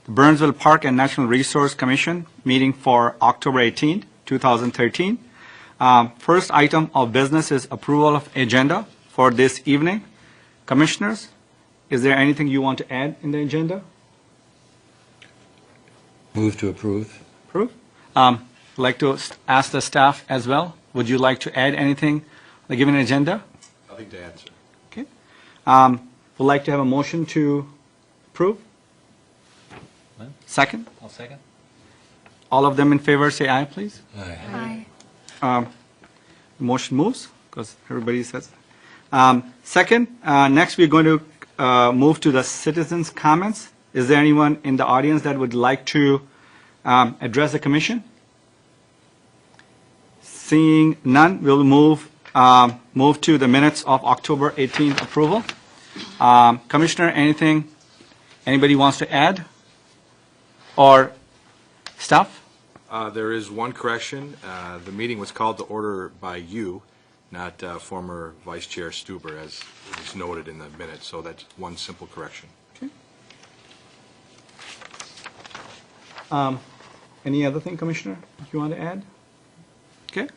Burnsville Park and Natural Resource Commission meeting for October 18, 2013. First item of business is approval of agenda for this evening. Commissioners, is there anything you want to add in the agenda? Move to approve. Approve. I'd like to ask the staff as well. Would you like to add anything, given agenda? Nothing to answer. Okay. Would like to have a motion to approve? Second? I'll second. All of them in favor, say aye, please. Aye. Motion moves, because everybody says. Second, next we're going to move to the citizens' comments. Is there anyone in the audience that would like to address the commission? Seeing none, we'll move to the minutes of October 18th approval. Commissioner, anything anybody wants to add? Or staff? There is one correction. The meeting was called to order by you, not former Vice Chair Stuber, as is noted in the minutes. So that's one simple correction. Okay. Any other thing, Commissioner, you want to add? Okay.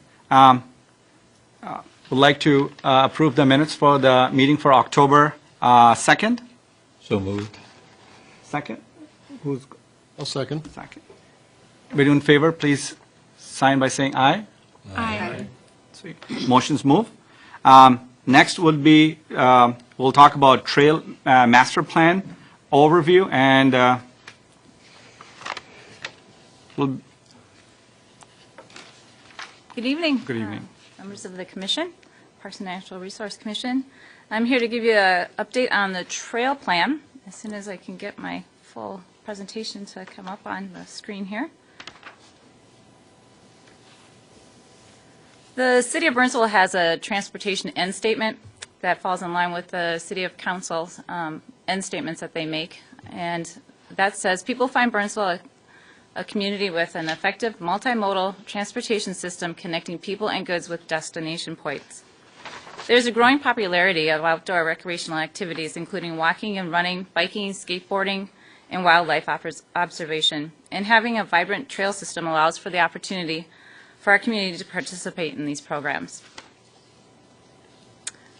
Would like to approve the minutes for the meeting for October 2nd. So moved. Second? Who's I'll second. second? Everybody in favor, please sign by saying aye. Aye. Sweet. Motions move. Next would be, we'll talk about trail master plan overview, and Good evening. Good evening. Members of the Commission, Parks and Natural Resource Commission. I'm here to give you an update on the trail plan as soon as I can get my full presentation to come up on the screen here. The City of Burnsville has a transportation end statement that falls in line with the City of Council's end statements that they make. And that says, people find Burnsville a community with an effective multimodal transportation system connecting people and goods with destination points. There's a growing popularity of outdoor recreational activities, including walking and running, biking, skateboarding, and wildlife observation. And having a vibrant trail system allows for the opportunity for our community to participate in these programs.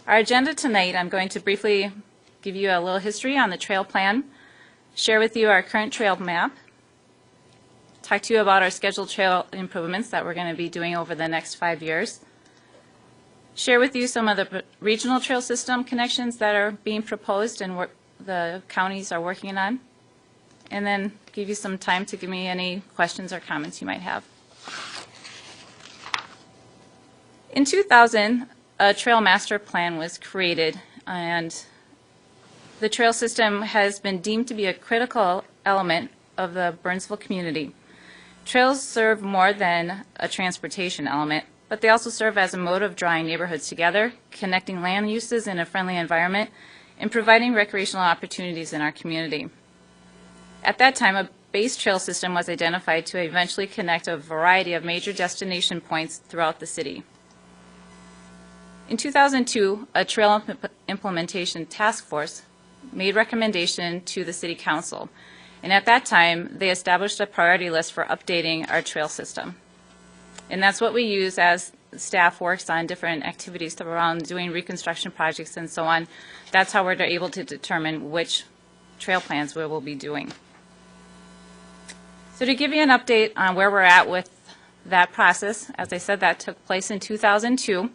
Our agenda tonight, I'm going to briefly give you a little history on the trail plan, share with you our current trail map, talk to you about our scheduled trail improvements that we're going to be doing over the next 5 years, share with you some of the regional trail system connections that are being proposed and the counties are working on, and then give you some time to give me any questions or comments you might have. In 2000, a trail master plan was created, and the trail system has been deemed to be a critical element of the Burnsville community. Trails serve more than a transportation element, but they also serve as a mode of drawing neighborhoods together, connecting land uses in a friendly environment, and providing recreational opportunities in our community. At that time, a base trail system was identified to eventually connect a variety of major destination points throughout the city. In 2002, a trail implementation task force made recommendation to the City Council, and at that time, they established a priority list for updating our trail system. And that's what we use as staff works on different activities around doing reconstruction projects and so on. That's how we're able to determine which trail plans we will be doing. So to give you an update on where we're at with that process, as I said, that took place in 2002.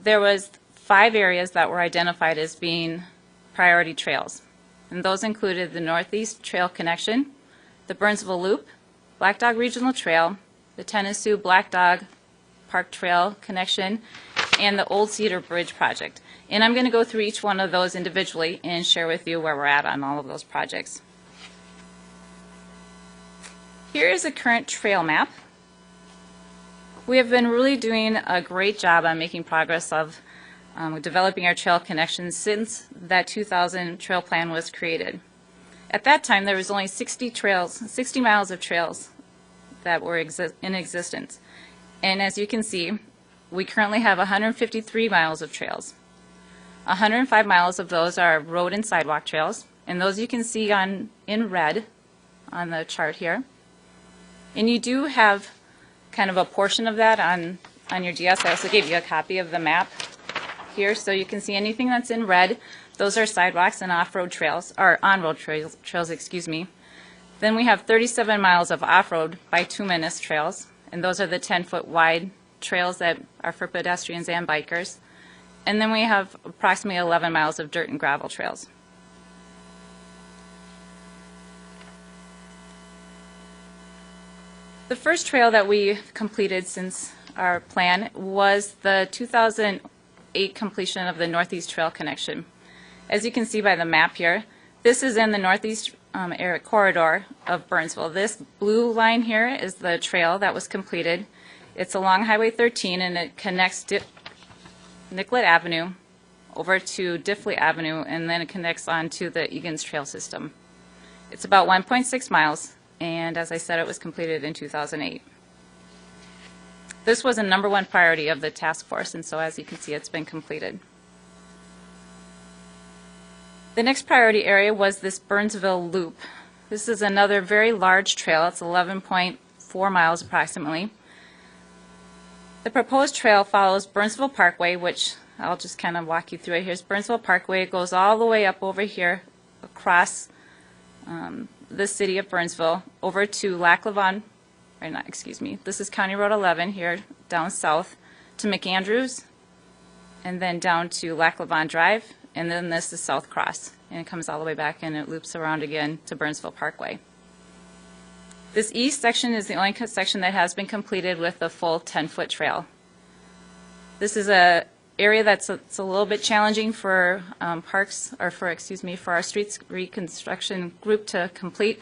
There was 5 areas that were identified as being priority trails. And those included the Northeast Trail Connection, the Burnsville Loop, Black Dog Regional Trail, the Tennessee Black Dog Park Trail Connection, and the Old Cedar Bridge Project. And I'm going to go through each one of those individually and share with you where we're at on all of those projects. Here is a current trail map. We have been really doing a great job on making progress of developing our trail connections since that 2000 trail plan was created. At that time, there was only 60 miles of trails that were in existence. And as you can see, we currently have 153 miles of trails. 105 miles of those are road and sidewalk trails, and those you can see in red on the chart here. And you do have kind of a portion of that on your DS. I also gave you a copy of the map here, so you can see anything that's in red. Those are sidewalks and off-road trails, or on-road trails, excuse me. Then we have 37 miles of off-road bituminous trails, and those are the 10-foot wide trails that are for pedestrians and bikers. And then we have approximately 11 miles of dirt and gravel trails. The first trail that we completed since our plan was the 2008 completion of the Northeast Trail connection. As you can see by the map here, this is in the Northeast area corridor of Burnsville. This blue line here is the trail that was completed. It's along Highway 13, and it connects Nicollet Avenue over to Diffley Avenue, and then it connects on to the Egan's Trail system. It's about 1.6 miles, and as I said, it was completed in 2008. This was a #1 priority of the task force, and so as you can see, it's been completed. The next priority area was this Burnsville Loop. This is another very large trail. It's 11.4 miles approximately. The proposed trail follows Burnsville Parkway, which I'll just kind of walk you through it. Here's Burnsville Parkway. It goes all the way up over here across the city of Burnsville over to Lac La Vanne, or not, excuse me, this is County Road 11 here down south to McAndrews, and then down to Lac La Vanne Drive, and then this is South Cross, and it comes all the way back and it loops around again to Burnsville Parkway. This east section is the only section that has been completed with a full 10-foot trail. This is a area that's it's a little bit challenging for parks, or for our streets reconstruction group to complete.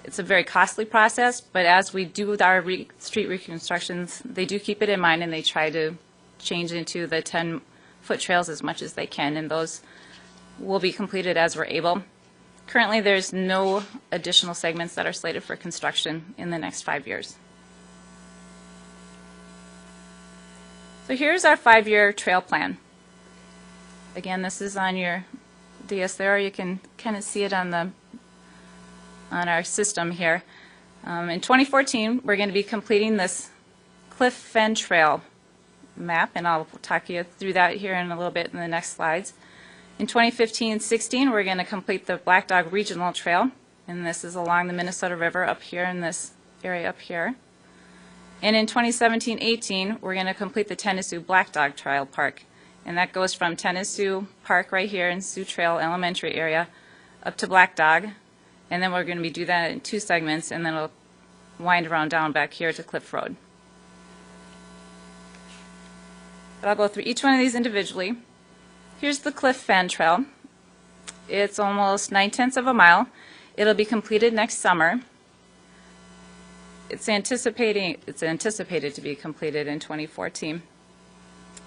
It's a very costly process, but as we do with our street reconstructions, they do keep it in mind, and they try to change into the 10-foot trails as much as they can, and those will be completed as we're able. Currently, there's no additional segments that are slated for construction in the next 5 years. So here's our 5-year trail plan. Again, this is on your DS there. You can kind of see it on our system here. In 2014, we're going to be completing this Cliff Fen Trail map, and I'll talk you through that here in a little bit in the next slides. In 2015-16, we're going to complete the Black Dog Regional Trail, and this is along the Minnesota River up here in this area up here. And in 2017-18, we're going to complete the Tennesu Black Dog Trail Park, and that goes from Tennesu Park right here in Sioux Trail Elementary area up to Black Dog, and then we're going to do that in 2 segments, and then it'll wind around down back here to Cliff Road. But I'll go through each one of these individually. Here's the Cliff Fen Trail. It's almost 9/10 of a mile. It'll be completed next summer. It's anticipated to be completed in 2014.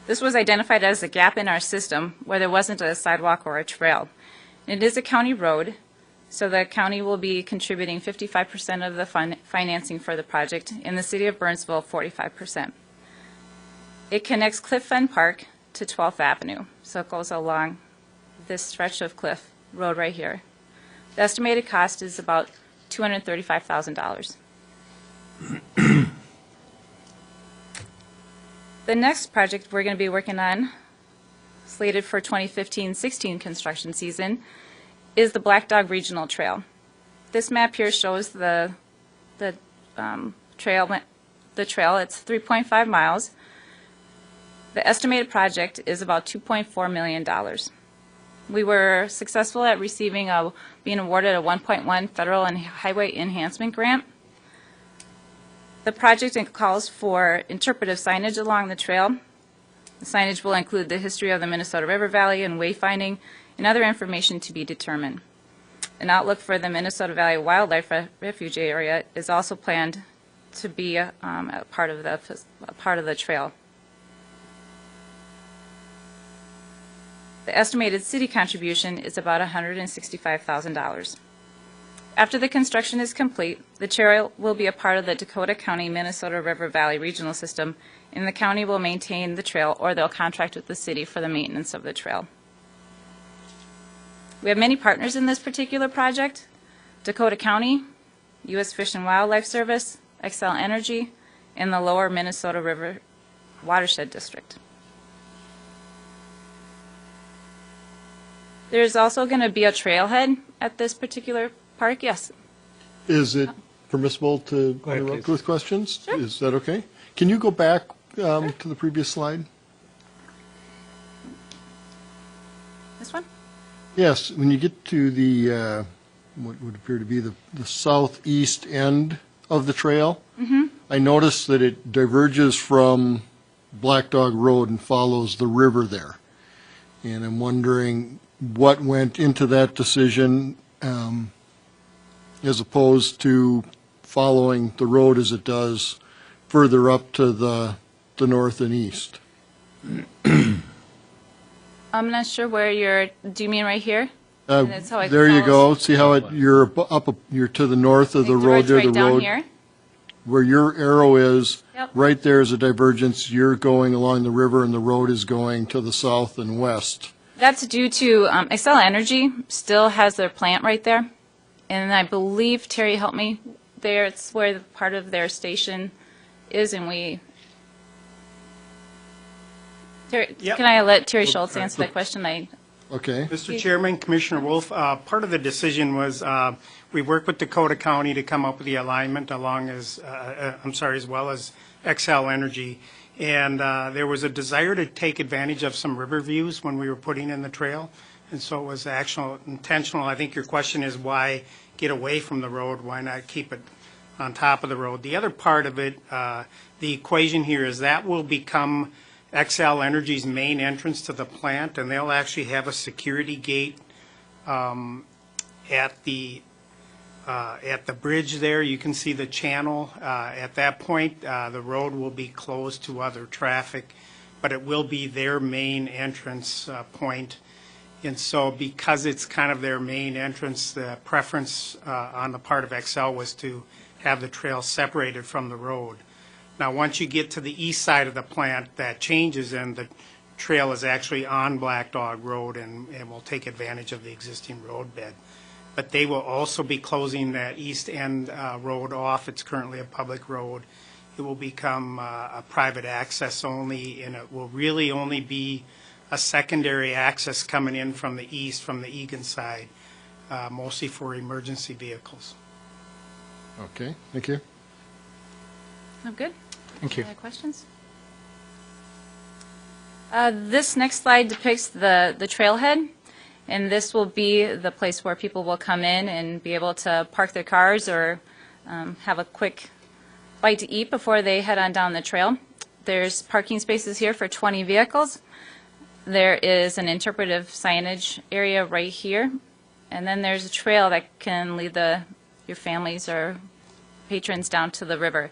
This was identified as a gap in our system where there wasn't a sidewalk or a trail. It is a county road, so the county will be contributing 55% of the financing for the project, and the city of Burnsville 45%. It connects Cliff Fen Park to 12th Avenue, so it goes along this stretch of Cliff Road right here. The estimated cost is about $235,000. The next project we're going to be working on, slated for 2015-16 construction season, is the Black Dog Regional Trail. This map here shows the trail. It's 3.5 miles. The estimated project is about $2.4 million. We were successful at being awarded a $1.1 federal and highway enhancement grant. The project calls for interpretive signage along the trail. The signage will include the history of the Minnesota River Valley and wayfinding and other information to be determined. An outlook for the Minnesota Valley Wildlife Refuge area is also planned to be a part of the trail. The estimated city contribution is about $165,000. After the construction is complete, the trail will be a part of the Dakota County Minnesota River Valley Regional System, and the county will maintain the trail, or they'll contract with the city for the maintenance of the trail. We have many partners in this particular project: Dakota County, U.S. Fish and Wildlife Service, Xcel Energy, and the Lower Minnesota River Watershed District. There's also going to be a trailhead at this particular park, yes. Is it permissible to ahead, interrupt please. with questions? Sure. Is that okay? Can you go back to the previous slide? This one? Yes, when you get to the, what would appear to be the southeast end of the trail, I noticed that it diverges from Black Dog Road and follows the river there. And I'm wondering what went into that decision as opposed to following the road as it does further up to the north and east. I'm not sure where do you mean right here? And that's how it There you go. follows. See how you're you're to the north of the It road diverges there, right the down road. here. Where your arrow is, Yep. right there is a divergence. You're going along the river and the road is going to the south and west. That's due to Xcel Energy still has their plant right there. And I believe, Terry, help me, there, it's where the part of their station is, and Terry, Yep. can I let Terry Schultz answer that question? Okay? Mr. Chairman, Commissioner Wolf, part of the decision was we worked with Dakota County to come up with the alignment as well as Xcel Energy. And there was a desire to take advantage of some river views when we were putting in the trail. And so it was intentional. I think your question is why get away from the road? Why not keep it on top of the road? The other part of it, the equation here is that will become Xcel Energy's main entrance to the plant, and they'll actually have a security gate at the bridge there. You can see the channel. At that point, the road will be closed to other traffic, but it will be their main entrance point. And so because it's kind of their main entrance, the preference on the part of Xcel was to have the trail separated from the road. Now, once you get to the east side of the plant, that changes, and the trail is actually on Black Dog Road and will take advantage of the existing road bed. But they will also be closing that east end road off. It's currently a public road. It will become a private access only, and it will really only be a secondary access coming in from the east, from the Egan side, mostly for emergency vehicles. Okay, thank you. Oh, good. Thank you. Any other questions? This next slide depicts the trailhead, and this will be the place where people will come in and be able to park their cars or have a quick bite to eat before they head on down the trail. There's parking spaces here for 20 vehicles. There is an interpretive signage area right here, and then there's a trail that can lead your families or patrons down to the river.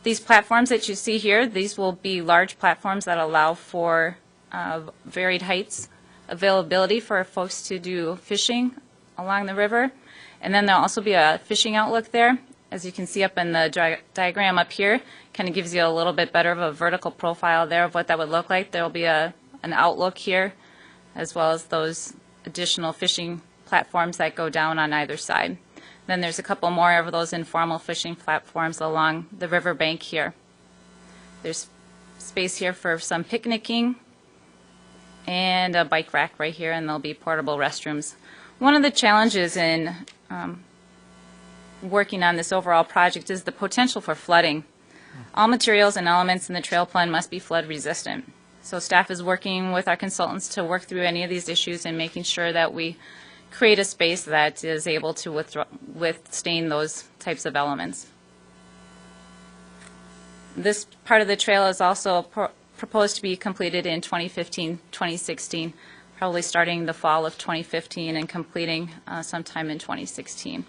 These platforms that you see here, these will be large platforms that allow for varied heights, availability for folks to do fishing along the river. And then there'll also be a fishing outlook there. As you can see up in the diagram up here, kind of gives you a little bit better of a vertical profile there of what that would look like. There'll be an outlook here, as well as those additional fishing platforms that go down on either side. Then there's a couple more of those informal fishing platforms along the riverbank here. There's space here for some picnicking and a bike rack right here, and there'll be portable restrooms. One of the challenges in working on this overall project is the potential for flooding. All materials and elements in the trail plan must be flood resistant. So staff is working with our consultants to work through any of these issues and making sure that we create a space that is able to withstand those types of elements. This part of the trail is also proposed to be completed in 2015, 2016, probably starting the fall of 2015 and completing sometime in 2016.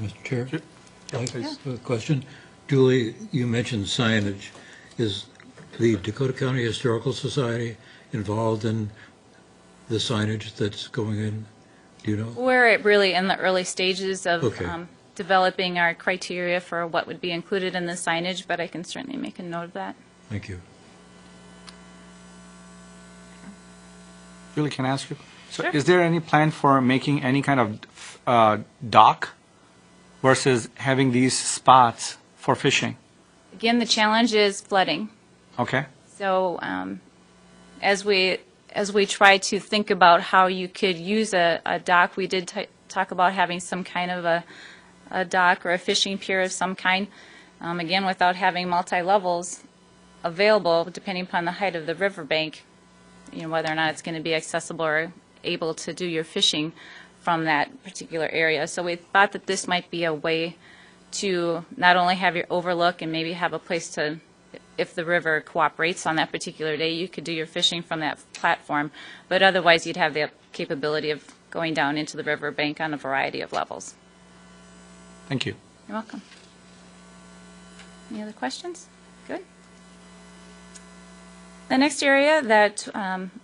Mr. Chair? Yeah, I please. have a question. Julie, you mentioned signage. Is the Dakota County Historical Society involved in the signage that's going in? Do you know? We're really in the early stages of Okay. developing our criteria for what would be included in the signage, but I can certainly make a note of that. Thank you. Julie, can I ask you? So Sure. is there any plan for making any kind of dock versus having these spots for fishing? Again, the challenge is flooding. Okay? So as we try to think about how you could use a dock, we did talk about having some kind of a dock or a fishing pier of some kind. Again, without having multi-levels available, depending upon the height of the riverbank, whether or not it's going to be accessible or able to do your fishing from that particular area. So we thought that this might be a way to not only have your overlook and maybe have a place to, if the river cooperates on that particular day, you could do your fishing from that platform, but otherwise you'd have the capability of going down into the riverbank on a variety of levels. Thank you. You're welcome. Any other questions? Good. The next area that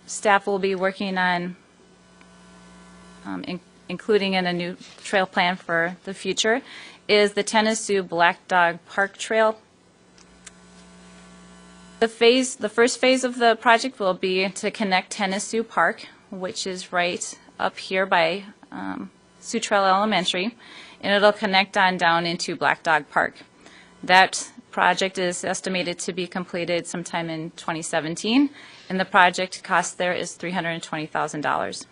staff will be working on, including in a new trail plan for the future, is the Tennessee Black Dog Park Trail. The first phase of the project will be to connect Tennessee Park, which is right up here by Sioux Trail Elementary, and it'll connect on down into Black Dog Park. That project is estimated to be completed sometime in 2017, and the project cost there is $320,000.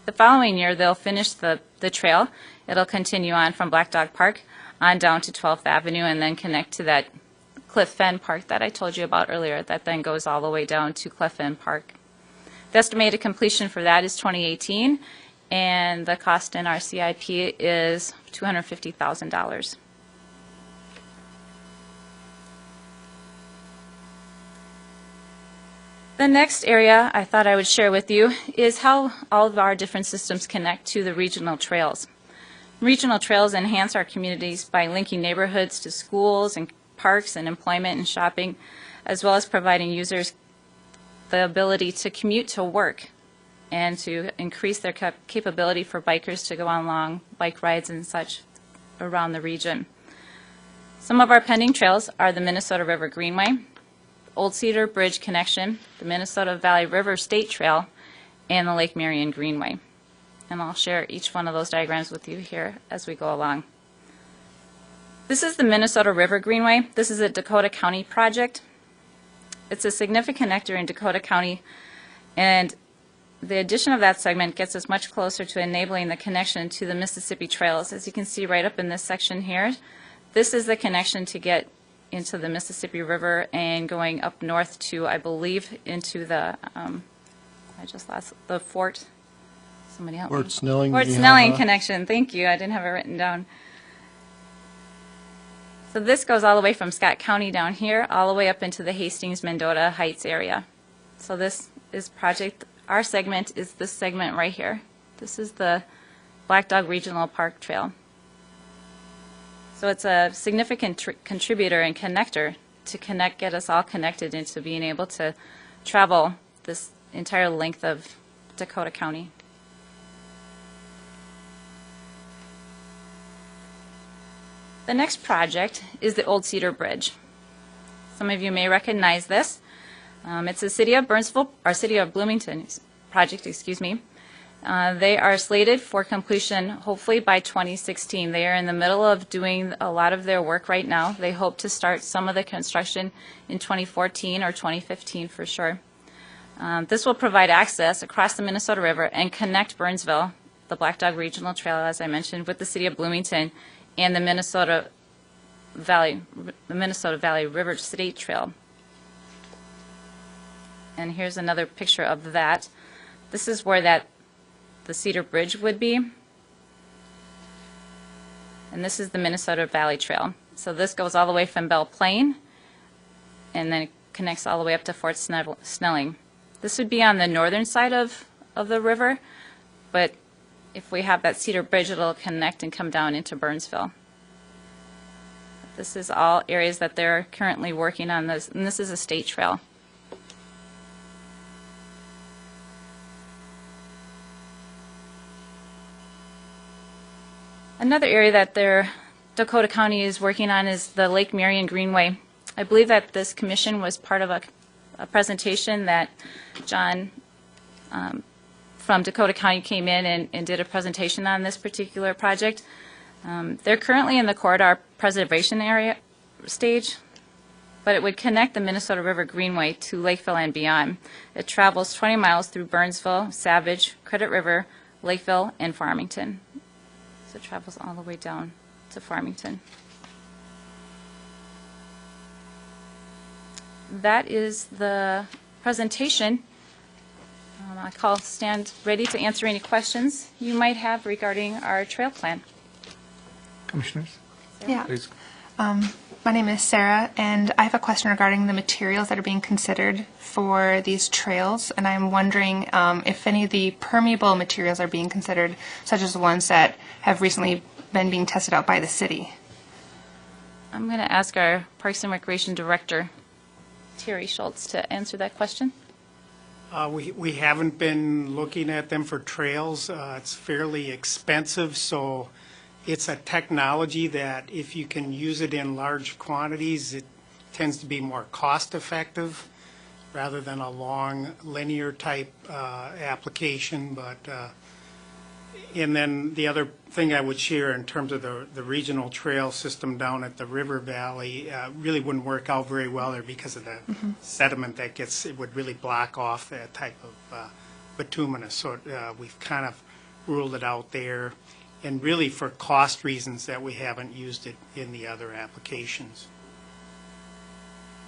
The following year, they'll finish the trail. It'll continue on from Black Dog Park on down to 12th Avenue and then connect to that Cliff Fen Park that I told you about earlier, that then goes all the way down to Cliff Fen Park. The estimated completion for that is 2018, and the cost in our CIP is $250,000. The next area I thought I would share with you is how all of our different systems connect to the regional trails. Regional trails enhance our communities by linking neighborhoods to schools and parks and employment and shopping, as well as providing users the ability to commute to work and to increase their capability for bikers to go on long bike rides and such around the region. Some of our pending trails are the Minnesota River Greenway, Old Cedar Bridge Connection, the Minnesota Valley River State Trail, and the Lake Marion Greenway. And I'll share each one of those diagrams with you here as we go along. This is the Minnesota River Greenway. This is a Dakota County project. It's a significant connector in Dakota County, and the addition of that segment gets us much closer to enabling the connection to the Mississippi trails. As you can see right up in this section here, this is the connection to get into the Mississippi River and going up north to, I believe, into the, I just lost the Fort, somebody help me. Fort Snelling. Fort Snelling connection, thank you, I didn't have it written down. So this goes all the way from Scott County down here, all the way up into the Hastings-Mendota Heights area. So this is project, our segment is this segment right here. This is the Black Dog Regional Park Trail. So it's a significant contributor and connector to get us all connected into being able to travel this entire length of Dakota County. The next project is the Old Cedar Bridge. Some of you may recognize this. It's a City of Burnsville, or City of Bloomington project, excuse me. They are slated for completion hopefully by 2016. They are in the middle of doing a lot of their work right now. They hope to start some of the construction in 2014 or 2015 for sure. This will provide access across the Minnesota River and connect Burnsville, the Black Dog Regional Trail, as I mentioned, with the City of Bloomington and the Minnesota Valley River State Trail. And here's another picture of that. This is where the Cedar Bridge would be. And this is the Minnesota Valley Trail. So this goes all the way from Belle Plaine and then it connects all the way up to Fort Snelling. This would be on the northern side of the river, but if we have that Cedar Bridge, it'll connect and come down into Burnsville. This is all areas that they're currently working on this, and this is a state trail. Another area that Dakota County is working on is the Lake Marion Greenway. I believe that this commission was part of a presentation that John from Dakota County came in and did a presentation on this particular project. They're currently in the corridor preservation area stage, but it would connect the Minnesota River Greenway to Lakeville and beyond. It travels 20 miles through Burnsville, Savage, Credit River, Lakeville, and Farmington. So it travels all the way down to Farmington. That is the presentation. I stand ready to answer any questions you might have regarding our trail plan. Commissioners, Yeah. please. My name is Sarah, and I have a question regarding the materials that are being considered for these trails, and I'm wondering if any of the permeable materials are being considered, such as the ones that have recently been being tested out by the city. I'm going to ask our Parks and Recreation Director, Terry Schultz, to answer that question. We haven't been looking at them for trails. It's fairly expensive, so it's a technology that if you can use it in large quantities, it tends to be more cost-effective rather than a long linear type application. But and then the other thing I would share in terms of the regional trail system down at the River Valley really wouldn't work out very well there because of the sediment that it would really block off that type of bituminous. So we've kind of ruled it out there. And really for cost reasons that we haven't used it in the other applications.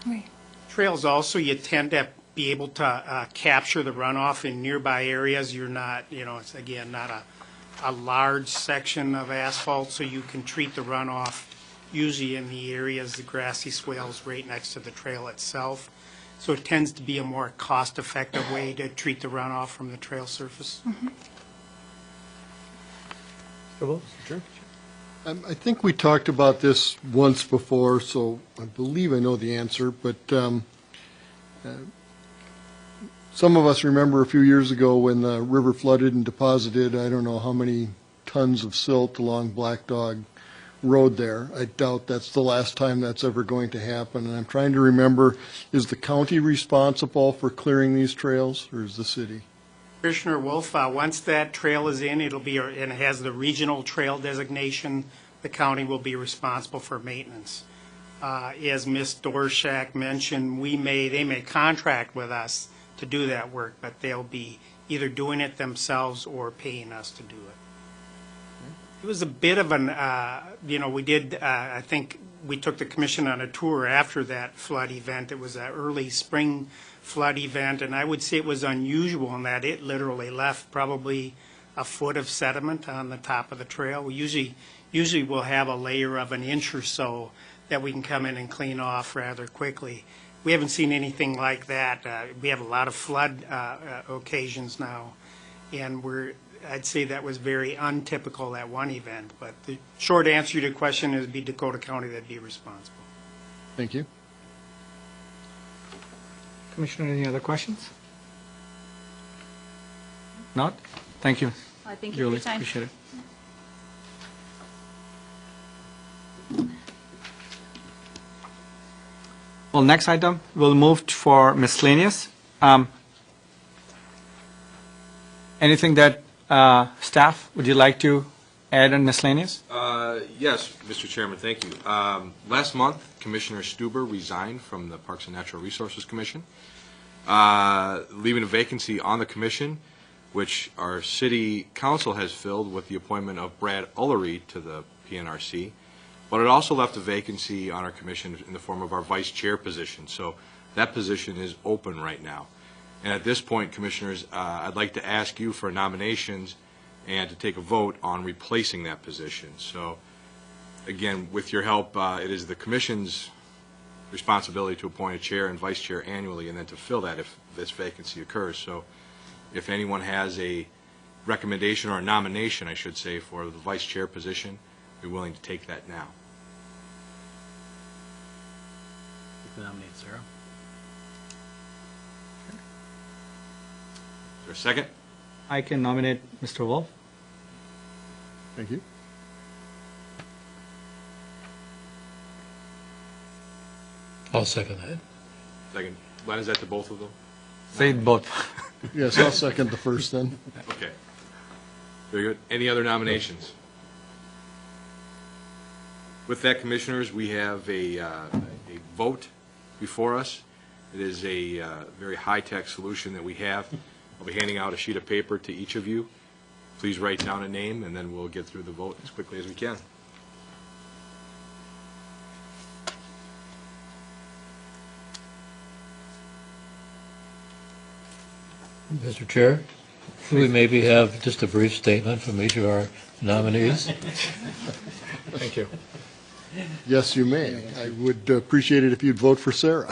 Okay. Trails also, you tend to be able to capture the runoff in nearby areas. You're not, it's again, not a large section of asphalt, so you can treat the runoff usually in the areas, the grassy swales right next to the trail itself. So it tends to be a more cost-effective way to treat the runoff from the trail surface. I think we talked about this once before, so I believe I know the answer, but some of us remember a few years ago when the river flooded and deposited, I don't know how many tons of silt along Black Dog Road there. I doubt that's the last time that's ever going to happen. And I'm trying to remember, is the county responsible for clearing these trails, or is the city? Commissioner Wolf, once that trail is in, and it has the regional trail designation, the county will be responsible for maintenance. As Ms. Dorshak mentioned, they may contract with us to do that work, but they'll be either doing it themselves or paying us to do it. It was a bit of an, we did, I think we took the commission on a tour after that flood event. It was an early spring flood event, and I would say it was unusual in that it literally left probably a foot of sediment on the top of the trail. We usually will have a layer of an inch or so that we can come in and clean off rather quickly. We haven't seen anything like that. We have a lot of flood occasions now, and I'd say that was very untypical at one event. But the short answer to your question is be Dakota County that'd be responsible. Thank you. Commissioner, any other questions? Not? Thank you, Thank you for Julie. your time. Appreciate it. Well, next item, we'll move for miscellaneous. Anything that staff, would you like to add on miscellaneous? Yes, Mr. Chairman, thank you. Last month, Commissioner Stuber resigned from the Parks and Natural Resources Commission, leaving a vacancy on the commission, which our city council has filled with the appointment of Brad Ullery to the PNRC. But it also left a vacancy on our commission in the form of our vice chair position. So that position is open right now. And at this point, Commissioners, I'd like to ask you for nominations and to take a vote on replacing that position. So, again, with your help, it is the Commission's responsibility to appoint a chair and vice chair annually and then to fill that if this vacancy occurs. So if anyone has a recommendation or a nomination, I should say, for the vice chair position, be willing to take that now. Nominate Sarah. Is there a second? I can nominate Mr. Wolf. Thank you. I'll second that. Second. Len, is that to both of them? Say it both. Yes, I'll second the first then. Okay. Very good. Any other nominations? With that, Commissioners, we have a vote before us. It is a very high-tech solution that we have. I'll be handing out a sheet of paper to each of you. Please write down a name, and then we'll get through the vote as quickly as we can. Mr. Chair, could we maybe have just a brief statement from each of our nominees? Thank you. Yes, you may. I would appreciate it if you'd vote for Sarah.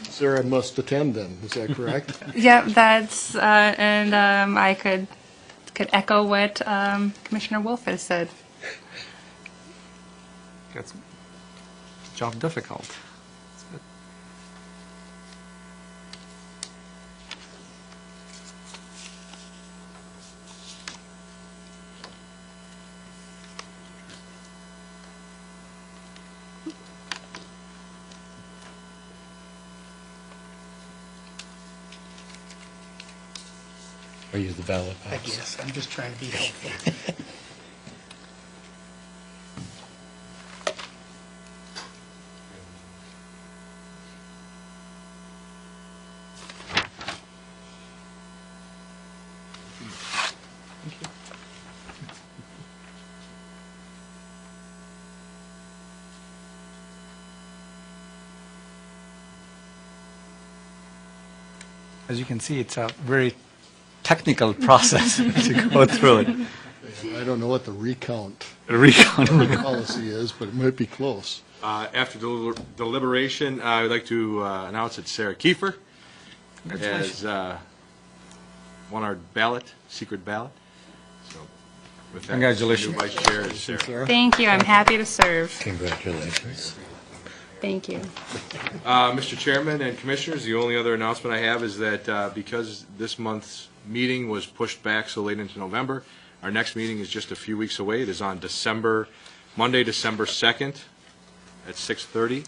Sarah must attend then, is that correct? Yeah, that's, and I could echo what Commissioner Wolf has said. Gets job difficult. Or use the ballot I box? guess, I'm just trying to be helpful. As you can see, it's a very technical process to go through it. I don't know what the recount Recount. policy is, but it might be close. After deliberation, I would like to announce that Sarah Kiefer Congratulations. has won our ballot, secret ballot. So with that, Congratulations. new Vice Chair is Sarah. Sarah? Thank you, I'm happy to serve. Congratulations. Thank you. Mr. Chairman and Commissioners, the only other announcement I have is that because this month's meeting was pushed back so late into November, our next meeting is just a few weeks away. It is on Monday, December 2nd at 6:30.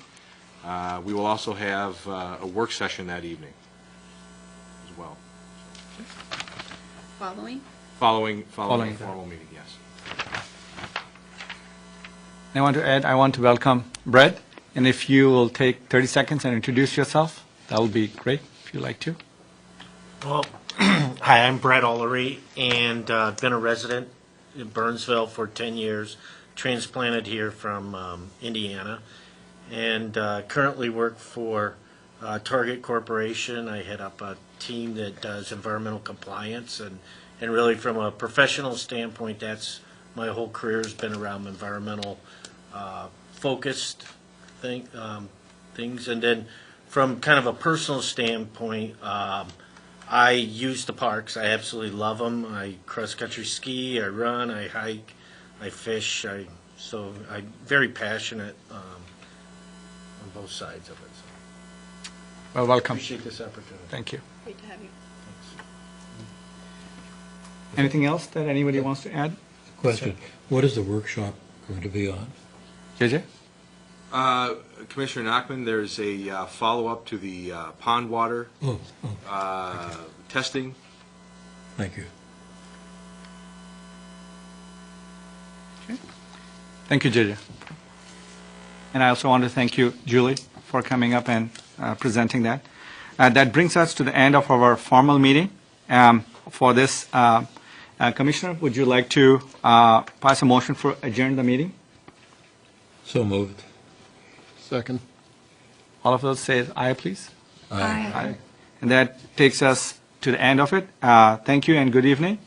We will also have a work session that evening as well, Following? following the Following. formal meeting, yes. I want to welcome Brett, and if you will take 30 seconds and introduce yourself, that would be great, if you'd like to. Well, hi, I'm Brett Ullery, and been a resident in Burnsville for 10 years, transplanted here from Indiana, and currently work for Target Corporation. I head up a team that does environmental compliance, and really from a professional standpoint, that's my whole career has been around environmental focused things. And then from kind of a personal standpoint, I use the parks. I absolutely love them. I cross-country ski, I run, I hike, I fish. So I'm very passionate on both sides of it. So Well, welcome. appreciate this opportunity. Thank you. Great to have you. Anything else that anybody wants to add? Question, what is the workshop going to be on? JJ? Commissioner Nachman, there's a follow-up to the pond water Oh, testing. thank you. Thank you, JJ. And I also want to thank you, Julie, for coming up and presenting that. That brings us to the end of our formal meeting. For this, Commissioner, would you like to pass a motion for adjourn the meeting? So moved. Second. All of those say aye, please. Aye. And that takes us to the end of it. Thank you and good evening.